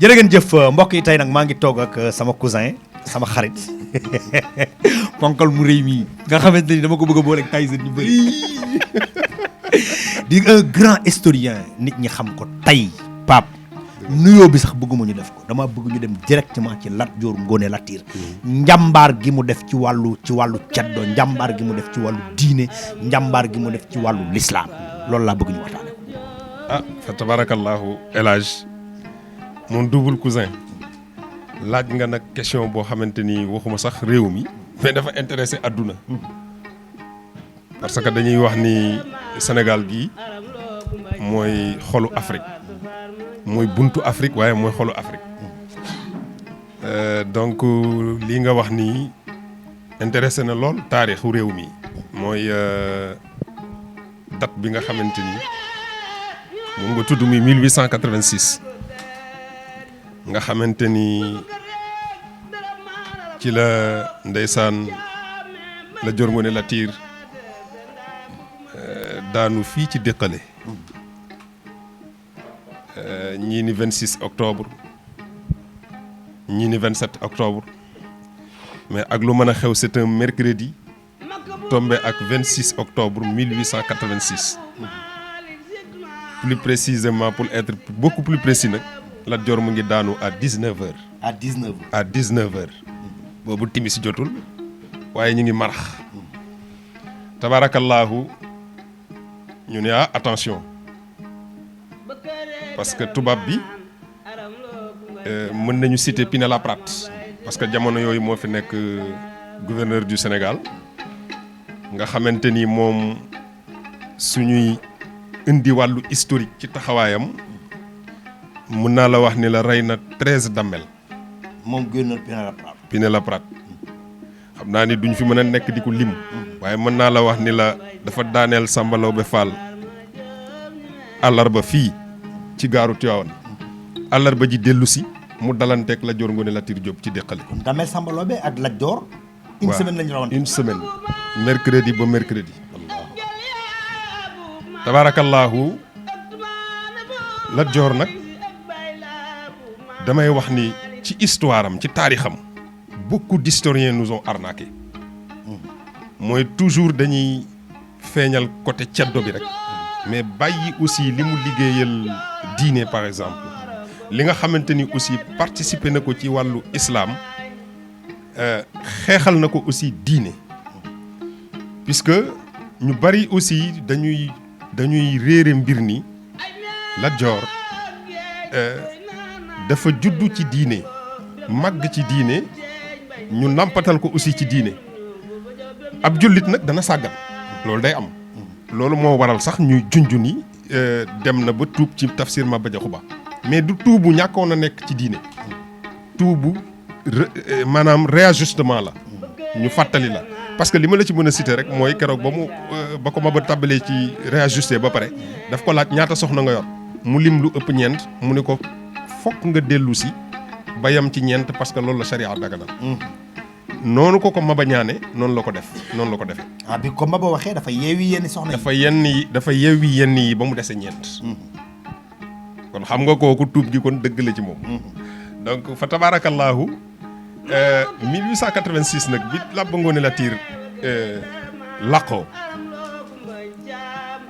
jërë ngeen jëf mbokk yi tey nag maa ngi toog ak sama cousin sama xarit ponkal mu rëy mii nga xamante ni dama ko bëgg a boole ak Tyson ñu bëri di un grand historien nit ñi xam ko tey Pape nuyoo bi sax bëgguma ñu def ko dama bëgg ñu dem directement ci Lat Dior Ngoné Latyr njàmbaar gi mu def ci wàllu caddo njàmbaar gi mu def ci wàllu diine njàmbaar gi mu def ci wàllu l'islam loolu laa bëgg ñu waxtaane ah fa tabarakallahu El Hadj mon double cousin laaj nga nag question boo xamante ni waxuma sax réew mi mais dafa intéressé àdduna parce que dañuy wax ni Sénégal gi mooy xolu Afrique mooy buntu Afrique waaye mooy xolu Afrique donc lii nga wax ni intéressé na lool taarixu réew mi mooy date bi nga xamante ni moom nga tudd muy 1886 nga xamante ni ci la ndeysaan Lat Dior Ngoné Latyr daanu fii ci Déqale ñii ni 26 octobre ñii ni 27 octobre mais ak lu mën a xew c'est un mercredi tombé ak 26 octobre 1886 plus précisément pour être beaucoup plus précis nag Lat Dior mu ngi daanu à 19h. à 19h. à 19h. boobu timis jotul waaye ñu ngi marax tabaarakallaahu ñu ne attention parce que tubaab bi mën nañu citer Pinet-Laprade parce que jamono yooyu moo fi nekk gouverneur du Sénégal nga xamante ni moom suñuy indi wàllu historique ci taxawaayam mun naa la wax ni la rey na 13 dammel. moom gouverneur Pinet-Laprade xam naa ni duñ fi mën a nekk di ko lim. waaye mën naa la wax ni la dafa daaneel Samba Laobé Fall àllarba fii ci gaaru Tivaouane àllarba ji dellu si mu dalanteeg Lat Dior Ngoné Latyr Diop ci Déqale. kon daaneel Samba Laobé ak Lat Dior. une semaine lañu rawante une semaine. mercredi ba mercredi. tabaarakallaahu Lat Dior nag damay wax ni ci histoire am ci taarixam beaucoup d'historiens nous ont arnaqué mooy toujours dañuy feeñal côté ceddo bi rek mais bàyyi aussi li mu liggéeyal diine par exemple li nga xamante ni aussi participer na ko ci wàllu islam xeexal na ko aussi diine puisque ñu bari aussi dañuy réere mbir ni Lat Dior dafa juddu ci diine màgg ci diine ñu nampatal ko aussi ci diine ab jullit nag dana sàggan loolu day am loolu moo waral sax ñuy junj ni dem na ba tuub ci tafsir Maba Jaxu Ba mais du tuubu ñàkkoon a nekk ci diine tuubu maanaam réajustement la ñu fàttali la parce que li ma la ci mën a citer rek mooy keroog ba ko Maba tàbbalee ci réajusté ba pare daf ko laaj ñaata soxna nga yor mu lim lu ëpp ñeent mu ne ko fokk nga dellu si ba yam ci ñeent parce que loolu la charia daganal noonu ko Maba ñaane noonu la ko defee. ah bi ko Maba waxee dafa yeewi yenn soxna yi. dafa yeewi yenn yi ba mu dese ñeent. kon xam nga kooku tuub gi kon dëgg la ci moom. donc fa tabaarakallaahu 1886 nag bi Lat Dior Ngoné Latyr laqoo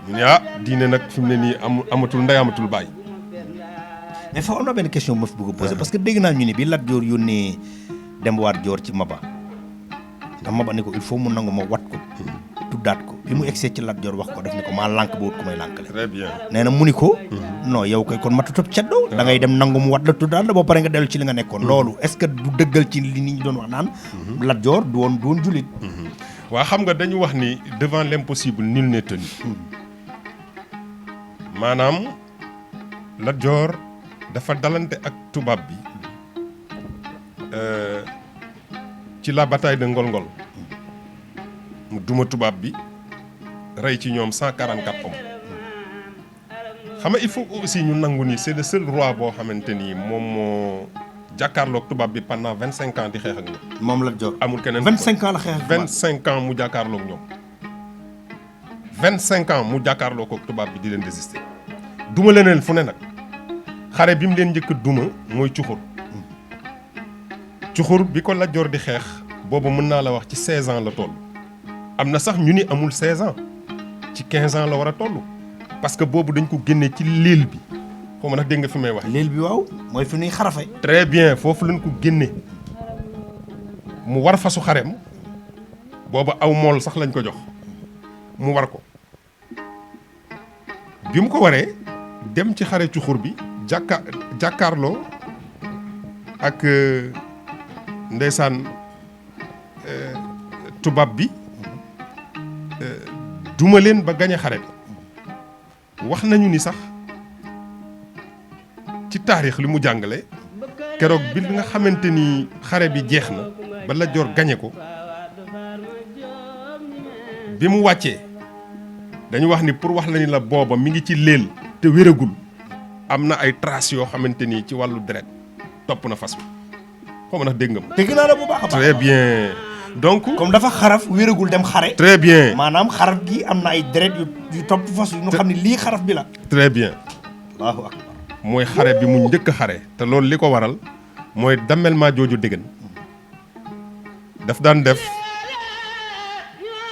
ñu ne diine nag fi mu ne nii amatul ndey amatul baay. mais foofu am na benn question bu ma fi bëgg a poser parce que dégg naa ñu ne bi Lat Dior yónnee Demba War Dior ci Maba ndax Maba ne ko il faut mu nangu ma wat ko tuddaat ko bi mu egsee ci Lat Dior wax ko daf ne ko maa lànk ba wut ko may lànkale. très bien nee na mu ni ko. non yow koy kon matutub ceddo da ngay dem nangu mu wat la tuddaat la boo pare nga dellu ci li nga nekkoon. loolu est-ce que du dëggal ci li nit ñi doon wax naan. Lat Dior du woon jullit. waa xam nga dañu wax ni devant l'impossible nul n'est tenu. maanaam Lat Dior dafa dalante ak tubaab bi ci la bataille de Ngolngol mu duma tubaab bi rey ci ñoom 144 hommes xam nga il faut aussi ñu nangu ni c'est le seul roi boo xamante ni moom moo jàkkaarloog tubaab bi pendant 25 ans di xeex ak ñoom. moom Lat Dior amul keneen 25 ans la xeex ak tubaab 25 ans mu jàkkaarloog ñoom 25 ans mu jàkkaarloog ak tubaab bi di leen résister duma leneen fu ne nag xare bi mu leen njëkk a duma mooy cuxur cuxur bi ko Lat Joor di xeex boobu mën naa la wax ci 16 ans la toll am na sax ñu ni amul 16 ans ci 15 ans la war a toll parce que boobu dañ ko génne ci liil bi xaw ma nag dégg nga fi may wax. liil bi waaw mooy fi ñuy xarafe. très bien foofu lañ ko génne mu war fasu xarem booba aw mool sax lañ ko jox mu war ko bi mu ko waree dem ci xare cuxur bi jàkkaarloo ak ndeysaan tubaab bi duma leen ba gañe xare bi wax nañu ni sax ci taarix li mu jàngale keroog bi nga xamante ni xare bi jeex na ba Lat Joor gañe ko bi mu wàccee dañu wax ni pour wax la ni la booba mi ngi ci léel te wéragul am na ay traces yoo xamante ni ci wàllu deret topp na fas wi xaw ma ndax dégg nga ma. dégg naa la bu baax a baax. très bien donc. comme dafa xaraf wéragul dem xare. très bien maanaam xaraf gi am na ay deret yu topp fas wi ñu xam ne lii xaraf bi la. très bien. Allahu akbar. mooy xare bi mu njëkk a xare te loolu li ko waral mooy Damel Majooju Déggan daf daan def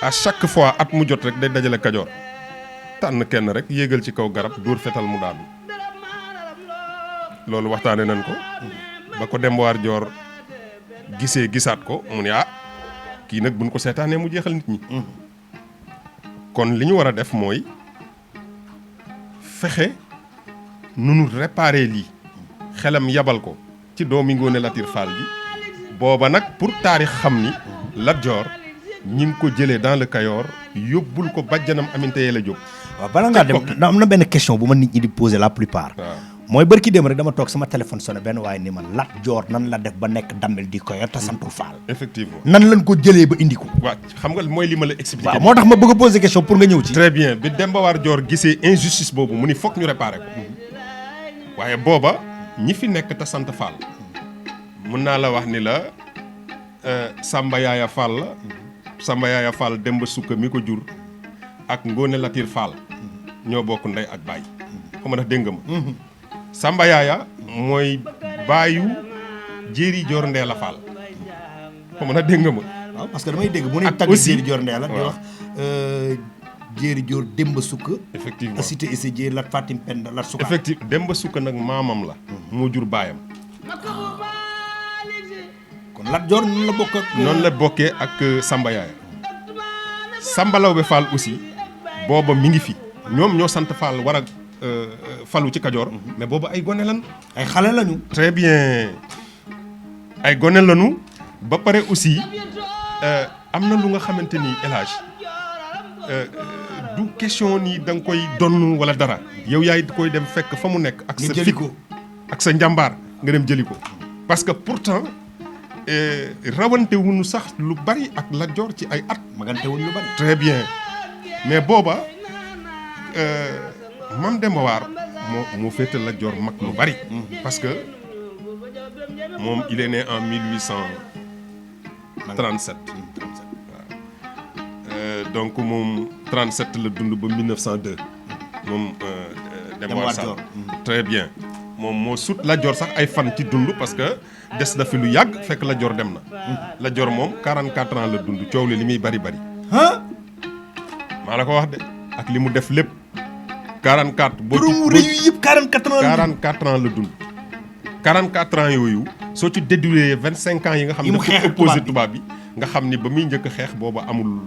à chaque fois at mu jot rek day dajale Kajoor tànn kenn rek yéegal ci kaw garab dóor fetal mu daanu loolu waxtaane nañ ko ba ko Demba War Joor gisee gisaat ko mu ne kii nag buñ ko seetaanee mu jeexal nit ñi kon li ñu war a def mooy fexe nu nu réparé lii xelam yabal ko ci doomi Ngoone Latiir Fall bi booba nag pour taarix xam ni Lat Joor ñi ngi ko jëlee dans le Kayoor yóbbul ko bàjjanam Aminta Yella Jóob. waaw bala ngaa dem am na benn question bu ma nit ñi di poser la plupart. mooy bërki dem rek dama toog sama téléphone sonné benn waaye ni ma Lat Joor nan la def ba nekk Damel di Kayoor te santul Fall. effectivement nan lañ ko jëlee ba indi ko. waaw xam nga mooy li ma la expliqué. waaw moo tax ma bëgg a poser question pour nga ñëw ci. très bien bi Demba War Joor gisee injustice boobu mu ni foog ñu réparé ko waaye booba ñi fi nekk te sant Fall mun naa la wax ni la Samba Yaaya Fall la Samba Yaaya Fall Demba Sukka mi ko jur ak Ngoone Latiir Fall ñoo bokk ndey ak baay xam nga ndax dégg nga ma Samba Yaaya mooy baayu Jéeri Joor Ndeela Fall xam nga ndax dégg nga ma waaw parce que damay dégg mu ne tagg Jéeri Joor Ndeela di wax Jéeri Joor Demba Sukka effectivement cité ese jéeri Lat Fatim Penda Lat Sukka effectivement Demba Sukka nag maamam la moo jur baayam kon Lat Joor noonu la bokk ak noonu la bokkee ak Samba Yaaya Samba Lawbe Fall aussi booba mi ngi fi ñoom ñoo sant Fall war a falu ci Kajoor mais booba ay gone lan ay xale lañu très bien ay gone lañu ba pare aussi am na lu nga xamante ni El Hadj du question ni da nga koy donn wala dara yow yaay koy dem fekk fa mu nekk ak sa fit ak sa njàmbaar nga dem jëli ko parce que pourtant rawante wuñu sax lu bari ak Lat Joor ci ay at magante wuñu lu bari très bien mais booba Mam Demba War moo féetal Lat Joor mag lu bari parce que moom il est né en 1837 donc moom 37 la dund ba 1902 moom Demba War Sall très bien moom moo sut Lat Joor sax ay fan ci dund parce que des na fi lu yàgg fekk Lat Joor dem na Lat Joor moom 44 ans la dund coow li muy bari bari maa la ko wax de ak li mu def lépp 44 boo ci yëpp 44 ans 44 ans la dund 44 ans yooyu soo ci déduire 25 ans yi nga xam ne dafa opposé tubaab bi nga xam ni ba muy njëkk xeex booba amul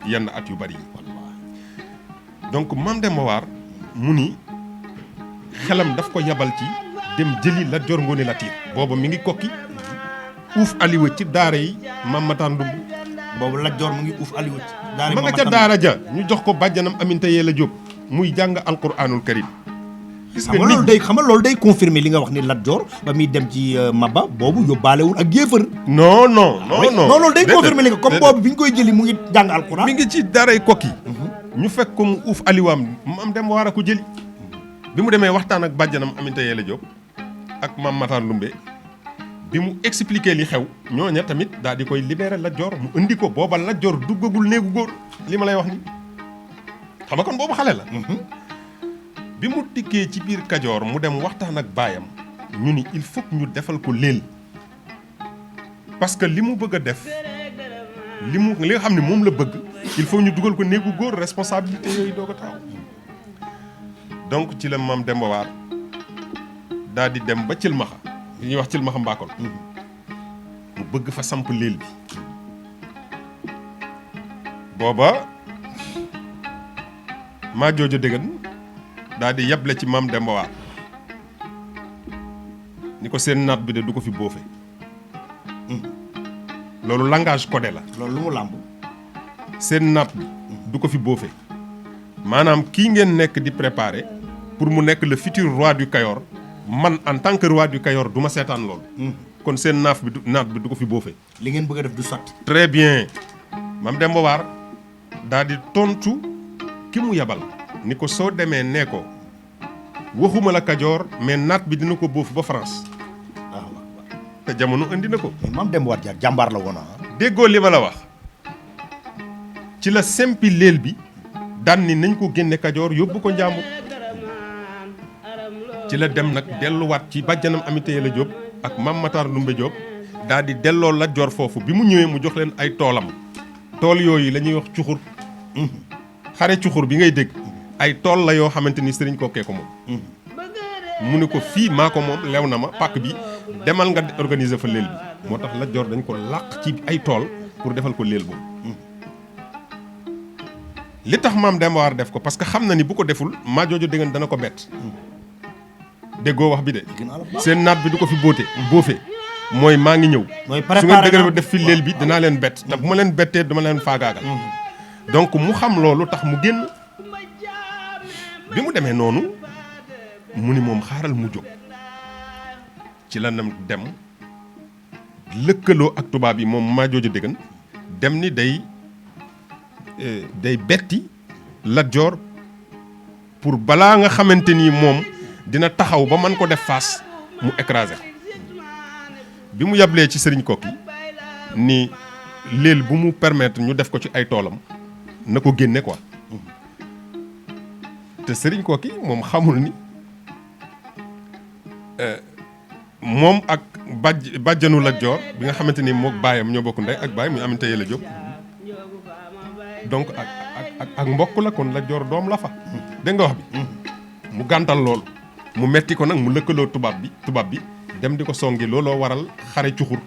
yenn at yu bari yi donc Mam Demba War mu ni xelam daf ko yabal ci dem jëli Lat Joor Ngoone Latiir booba mi ngi kokki uuf aliwa ci daara yi Mam Matar Ndumb boobu Lat Joor mu ngi uuf aliwa ci daara ma nga ca daara ja ñu jox ko bàjjanam Aminta Yella Jóob muy jàng alquranul karim xam nga loolu day confirmer li nga wax ni Lat Joor ba muy dem ci Maba boobu yóbbaalewul ak yéefar non loolu day confirmer li nga comme boobu bi ñu koy jëli mu ngi jàng alquran mi ngi ci daaray kokki ñu fekk ko mu uuf aliwaam Mam Demba War a ko jëli bi mu demee waxtaan ak bàjjanam Aminta Yella Jóob ak Mam Matar Ndumbe bi mu expliqué li xew ñooña tamit daal di koy libéré Lat Joor mu indi ko booba Lat Joor duggagul néegu góor li ma lay wax ni xam nga kon boobu xale la bi mu dikkee ci biir Kajoor mu dem waxtaan ak baayam ñu ni il faut que ñu defal ko léel parce que li mu bëgg a def li nga xam ne moom la bëgg il faut ñu dugal ko néegu góor responsabilité yooyu doog a taxaw donc ci la Maam Demba War daal di dem ba Cilmaxa li ñuy wax Cilmaxa Mbakol mu bëgg fa samp léel bi booba maa joojo déggan daal di yeble ci Maam Demba War ni ko seen naat bi de du ko fi boofe loolu langage codé la. loolu lu mu làmb. seen naat bi du ko fi boofe maanaam kii ngeen nekk di préparer pour mu nekk le futur roi du Kayor man en tant que roi du Kayor du ma seetaan loolu. kon seen naat bi du ko fi boofe. li ngeen bëgg a def du sotti. très bien Maam Demba War daal di tontu ki mu yabal ni ko soo demee nee ko waxuma la Kajoor mais naat bi dina ko boofu ba France. te jamono indi na ko. mais Maam Demba War jàmbaar la woon déggoo li ma la wax ci la sempi léel bi daan ni nañ ko génne Kajoor yóbbu ko Njàmbur ci la dem nag delluwaat ci bàjjanam Amité Yàlla Jóob ak Maam Matar Ndumbe Jóob daal di delloo Lat Joor foofu bi mu ñëwee mu jox leen ay toolam tool yooyu la ñuy wax cuxur xare cuxur bi ngay dégg ay tool la yoo xamante ni sëriñ kookee ko moom mu ni ko fii maa ko moom lew na ma pàkk bi demal nga organiser fa léel bi moo tax Lat Joor dañ ko làq ci ay tool pour defal ko léel boobu li tax Maam Demba War def ko parce que xam na ni bu ko deful maa jooju dégg dana ko bett déggoo wax bi de seen naat bi du ko fi boofe mooy maa ngi ñëw su ngeen dëgër ba def fi léel bi dinaa leen bett te bu ma leen bettee dama leen faagaagal donc mu xam loolu tax mu génn bi mu demee noonu mu ni moom xaaral mu jóg ci la nam dem lëkkaloo ak tubaab yi moom maa jooju déggan dem ni day betti Lat Joor pour balaa nga xamante ni moom dina taxaw ba mën ko def face mu écrasé bi mu yablee ci sëriñ Kokki ni léel bu mu permettre ñu def ko ci ay toolam na ko génne quoi te sëriñ Kokki moom xamul ni moom ak bàjjanu Lat Joor bi nga xamante ni mook baayam ñoo bokk ndey ak baay muy Amité Yàlla Jóob donc ak mbokk la kon Lat Joor doom la fa dégg nga wax bi mu gàntal loolu mu metti ko nag mu lëkkaloo tubaab bi dem di ko songi looloo waral xare cuxur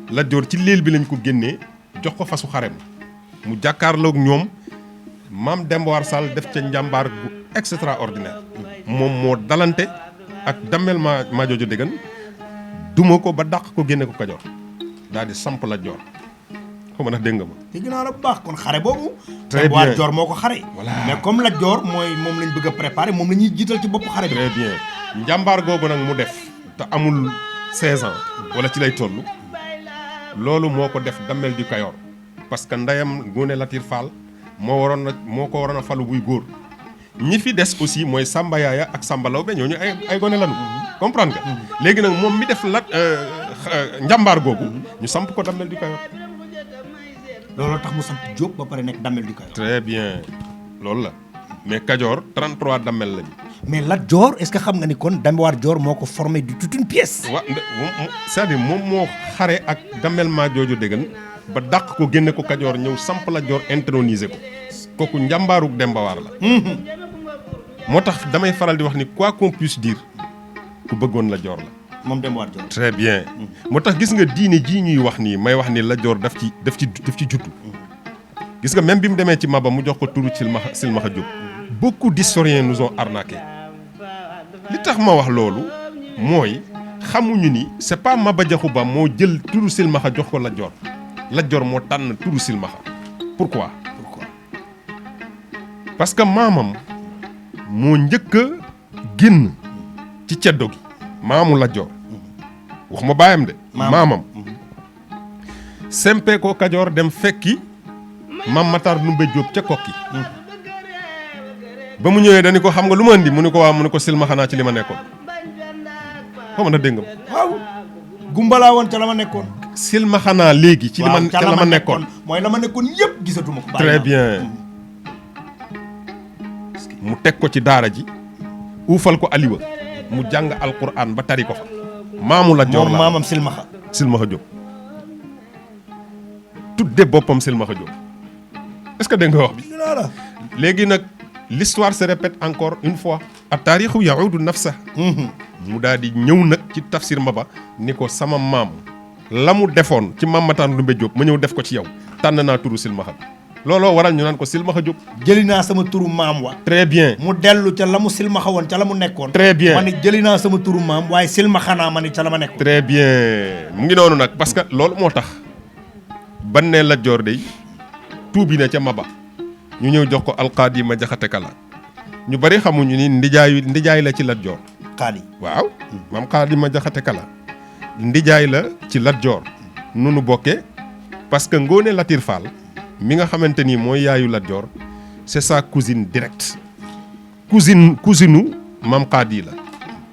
Lat Joor ci léel bi lañ ko génnee jox ko fasu xare mu jàkkaarloog ñoom Maam Demba War Sall def ca njàmbaar gu extraordinaire moom moo dalante ak dammel maa jooju déggan duma ko ba dàq ko génne ko Kajoor daal di samp Lat Joor xaw ma ndax dégg nga ma. dégg naa la bu baax kon xare boobu. très bien Demba War Joor moo ko xare. voilà mais comme Lat Joor mooy moom lañ bëgg a préparer moom la ñuy jiital ci bopp xare bi. très bien njàmbaar googu nag mu def te amul 16 ans wala ci lay toll loolu moo ko def dammel du Kayoor parce que ndeyam Ngoone Latir Fall moo ko waroon a falu buy góor ñi fi des aussi mooy Samba Yaaya ak Samba Lawbe ñooñu ay gone lanu comprendre nga léegi nag moom mi def njàmbaar googu ñu samp ko dammel du Kayoor. loolu tax mu samp Jóob ba pare nekk dammel du Kayoor. très bien loolu la mais Kajoor 33 dammel lañu. mais Lat Joor est-ce que xam nga ni kon Demba War Joor moo ko formé du toute une pièce. waaw c'est-à-dire moom moo xare ak dammel maa jooju déggan ba dàq ko génne ko Kajoor ñëw samp Lat Joor introniser ko kooku njàmbaarug Demba War la. moo tax damay faral di wax ni quoi qu'on puisse dire ku bëggoon Lat Joor la. moom Demba War Joor. très bien moo tax gis nga diine jii ñuy wax nii may wax ni Lat Joor daf ci juddu gis nga même bi mu demee ci Maba mu jox ko turu Silmaxa Jóob beaucoup d'historiens nous ont arnaqués li tax ma wax loolu mooy xamuñu ni c'est pas Maba Jaxu Ba moo jël turu Silmaxa jox ko Lat Joor Lat Joor moo tànn turu Silmaxa pourquoi parce que maamam moo njëkk a génn ci ceddo gi maamu Lat Joor wax ma baayam de maamam sempe ko Kajoor dem fekki Maam Matar Ndumbe Jóob ca Kokki ba mu ñëwee dañu ko xam nga lu ma indi mu ne ko waaw mu ne ko silmaxa naa ci li ma nekkoon xaw ma dégg nga waaw gumbalaa woon ca la ma nekkoon silmaxa naa léegi ci li ma ca la ma nekkoon mooy la ma nekkoon yëpp gisatuma ko très bien mu teg ko ci daara ji uufal ko aliwa mu jàng alquran ba tari ko fa maamu Lat Joor moom la maamam silmaxa Silmaxa Jóob tudde boppam Silmaxa Jóob est-ce que dégg nga wax bi léegi nag l'histoire se répète encore une fois at taarixu yaudu nafsa mu daal di ñëw nag ci tafsir Maba ni ko sama maam la mu defoon ci Maam Matar Ndumbe Jóob ma ñëw def ko ci yow tànn naa turu silmaxa looloo waral ñu naan ko Silmaxa Jóob. jëli naa sama turu maam wa très bien mu dellu ca la mu silmaxa woon ca la mu nekkoon. très bien ma ni jëli naa sama turu maam waaye silmaxa naa ma ni ca la ma nekkoon. très bien mu ngi noonu nag parce que loolu moo tax ban ne Lat Joor day tuubi na ca Maba ñu ñëw jox ko alqaadi ma jaxate kala ñu bari xamuñu ni ndijaay la ci Lat Joor. xaali waaw maam xaadi ma jaxate kala ndijaay la ci Lat Joor nunu bokkee parce que Ngoone Latir Fall mi nga xamante ni mooy yaayu Lat Joor c'est sa cousine directe cousinu maam xaadi la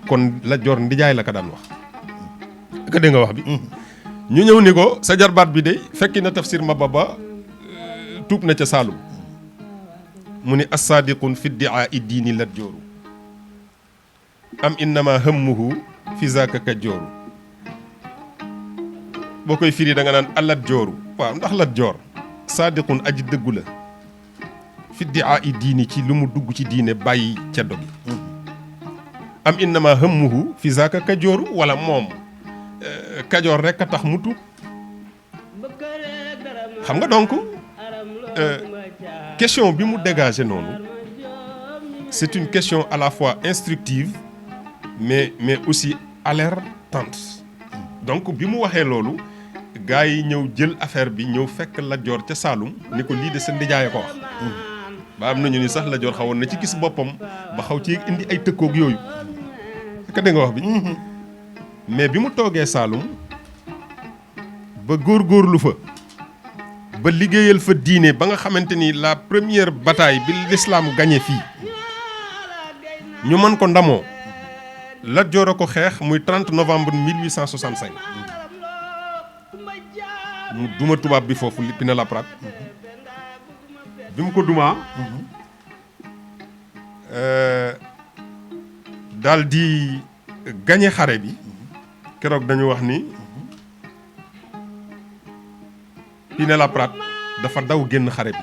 kon Lat Joor ndijaay la ka daan wax ka dégg nga wax bi ñu ñëw ni ko sa jarbaat bi de fekki na tafsir Maba ba tuub na ca Saalum mu ni as-saadiqun fi iddiaa diini Lat Jooru am innama hammuhu fi zaaka ka jooru boo koy firi da nga naan Lat Jooru waaw ndax Lat Joor saadiqun aji dëggu la fi iddiaa diini ci lu mu dugg ci diine bàyyi ceddo gi am innama hammuhu fi zaaka ka jooru wala moom kajoor rek a tax mu tuub xam nga donc question bi mu dégagé noonu c'est une question à la fois instructive mais aussi alertante donc bi mu waxee loolu gars yi ñëw jël affaire bi ñëw fekk Lat Joor ca Saalum ni ko lii de sa ndijaay ko wax ba am nañu ni sax Lat Joor xawoon na ci gis boppam ba xaw ci indi ay tëkkoog yooyu ka dégg nga wax bi mais bi mu toogee Saalum ba góorgóorlu fa ba liggéeyal fa diine ba nga xamante ni la première bataille bi l'islam gagné fii ñu mën ko ndamoo Lat Joor a ko xeex muy 30 novembre 1865 mu duma tubaab bi foofu Pinet-Laprade bi mu ko dumaa daal di gagné xare bi keroog dañu wax ni Pinet-Laprade dafa daw génn xare bi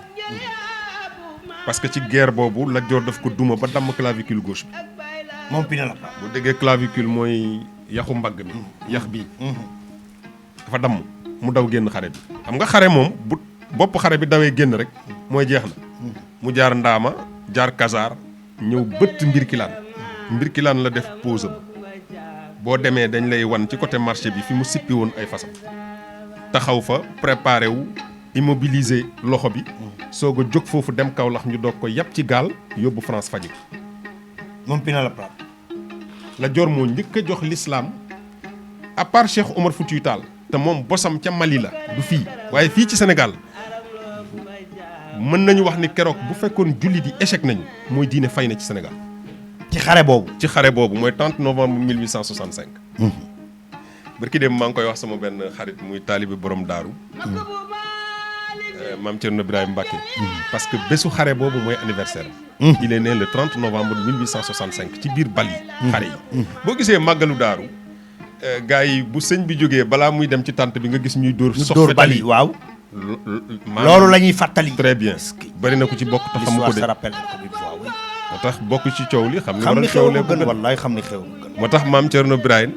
parce que ci guerre boobu Lat Joor daf ko duma ba damm clavicule gauche bi moom Pinet-Laprade bu déggee clavicule mooy yaxu mbagg mi yax bii dafa damm mu daw génn xare bi xam nga xare moom bu bopp xare bi dawee génn rek mooy jeex na mu jaar Ndaama jaar Kasaar ñëw bëtt Mbirkilaan la def pause am boo demee dañ lay wan ci côté marché bi fi mu sippi woon ay fasam taxaw fa préparé wu immobiliser loxo bi soog a jóg foofu dem Kaolack ñu doog ko yàpp ci gaal yóbbu France faji moom Pinet-Laprade Lat Joor moo njëkk a jox l'islam à part Cheikh Omar Foutiyou Tall te moom bosam ca Mali la du fii waaye fii ci Sénégal mën nañu wax ni keroog bu fekkoon jullit yi échec nañu mooy diine fay na ci Sénégal ci xare boobu mooy 30 novembre 1865 barki dem maa ngi koy wax sama benn xarit muy taalibe borom daaru maam Thierno Birahim Mbacké parce que bésu xare boobu mooy anniversaire il est né le 30 novembre 1865 ci biir bal yi xare yi boo gisee màggalu daaru gars yi bu sëñ bi jógee balaa muy dem ci tànt bi nga gis ñuy dóor sox bal yi waaw loolu la ñuy fàttali très bien bari na ko ci bokk te xamu ko de moo tax bokk ci coow li xam ni xew ko gën wallaay xam ni xew moo tax maam Thierno Birahim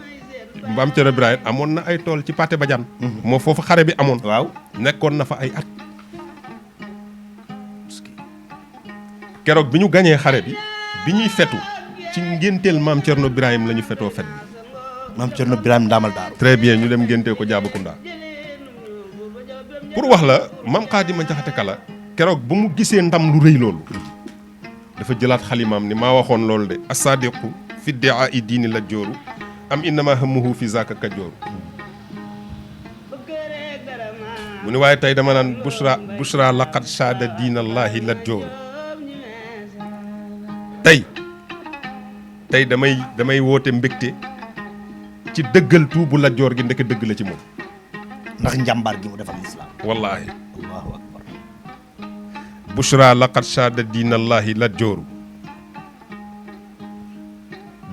amoon na ay tool ci Pathé Badiane moo foofu xare bi amoon waaw nekkoon na fa ay at keroog bi ñu gañee xare bi ñuy fetu ci ngénteel maam Thierno Birahim la ñu fetoo fet bi maam Thierno Birahim ndaamal daaru très bien ñu dem ngéntee ko Jaabakunda pour wax la maam Xaadima Jaxate Kala keroog ba mu gisee ndam lu rëy loolu dafa jëlaat xalimaam ni maa waxoon loolu de as-saadiqu fi iddiaa diini Lat Jooru am innama hammuhu fi zaaka ka jooru mu ni waaye tey dama naan bushra laqad shaada diinallaahi Lat Jooru tey damay woote mbégte ci dëggal tuubu Lat Joor gi ndeke dëgg la ci moom ndax njàmbaar gi mu defal lislaam wallaahi allahu akbar bushra laqad shaada diinallaahi Lat Jooru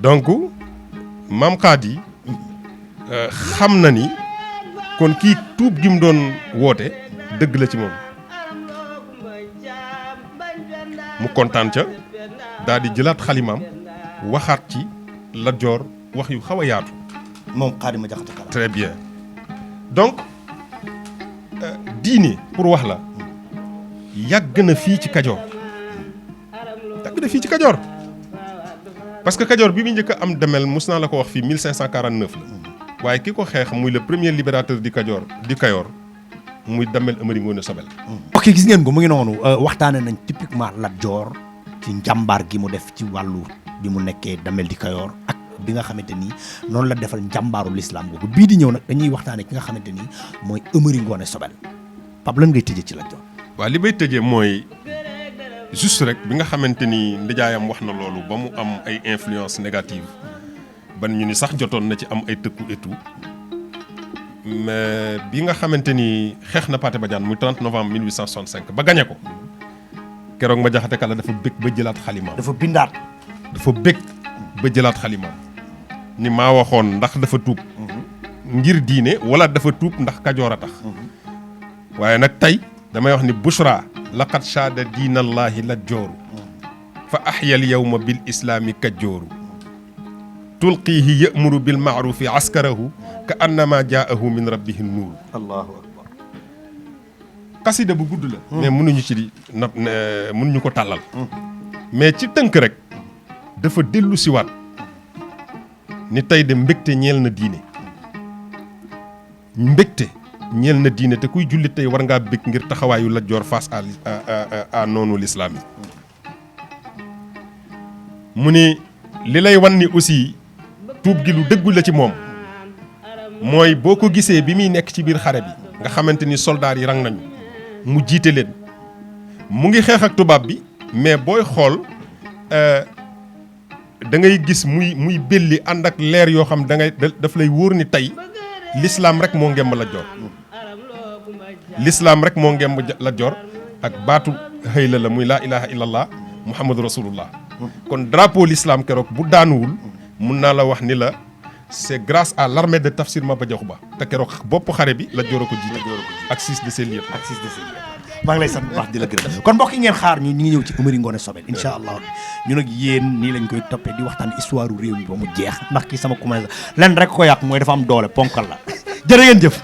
donc maam Khady xam na ni kon kii tuub gi mu doon woote dëgg la ci moom mu kontaan ca daal di jëlaat xalimaam waxaat ci Lat Joor wax yu xaw a yaatu. moom Khady Madiakhate Kala. très bien donc diine pour wax la yàgg na fii ci Kajoor parce que Kajoor bi mu njëkk a am demel mus naa la ko wax fii 1549 la waaye ki ko xeex muy le premier libérateur di Kajoor muy Damel Amari Ngoone Sobel. ok gis ngeen ko mu ngi noonu waxtaane nañ typiquement Lat Joor ci njàmbaar gi mu def ci wàllu bi mu nekkee Damel di Kajoor ak bi nga xamante ni noonu la defal njàmbaaru l'islam boobu bii di ñëw nag dañuy waxtaane ki nga xamante ni mooy Amari Ngoone Sobel Pape lan ngay tëjee ci Lat Joor. waaw li may tëjee mooy juste rek bi nga xamante ni ndijaayam wax na loolu ba mu am ay influence négative ban ñu ni sax jotoon na ci am ay tëkku et tout mais bi nga xamante ni xeex na Pathé Badiane muy 30 novembre 1865 ba gañe ko keroog Madiakhate Kala dafa bëgg ba jëlaat xalimaam. dafa bindaat. dafa bëgg ba jëlaat xalimaam ni maa waxoon ndax dafa tuub ngir diine wala dafa tuub ndax Kajoor a tax waaye nag tey damay wax ni bushra laqad shaada diinallaahi Lat Jooru fa ahyal yawma bil islaami Kajooru tulqiihi ya'muru bil ma'ruufi askarahu ka annama jaahu min rabbihi nuur. allahu akbar. xasida bu gudd la. mais mënuñu ci mënuñu ko tàllal. mais ci tënk rek dafa dellu siwaat ni tey de mbégte ñeel na diine mbégte ñeel na diine te kuy jullit tey war ngaa bég ngir taxawaayu Lat Joor face à noonu l'islam yi mu ni li lay wan ni aussi tuub gi lu dëggu la ci moom mooy boo ko gisee bi muy nekk ci biir xare bi nga xamante ni soldats yi rang nañu mu jiite leen mu ngi xeex ak tubaab bi mais booy xool da ngay gis muy belli ànd ak leer yoo xam daf lay wóor ni tey l'islam rek moo ngemb Lat Joor l'islam rek moo ngemb Lat Joor ak baatu xëy la muy laa ilaha illallah muhammadu rasulullah kon drapeau l'islam keroog bu daanuwul mun naa la wax ni la c'est grâce à l'armée de Tafsir Maba Diakhou Ba te keroog bopp xare bi Lat Joor a ko jiite ak 6 de ses lieutenants ak 6 de ses lieutenants maa ngi lay sant bu baax di la gërëm kon mbokk yi ngeen xaar ñu ngi ñëw ci Amari Ngoone Sobel incha allah ñu nag yéen nii lañ koy toppee di waxtaan histoire réew mi ba mu jeex ndax kii sama commencé len rek ko yàq mooy dafa am doole ponkal la jërë ngeen jëf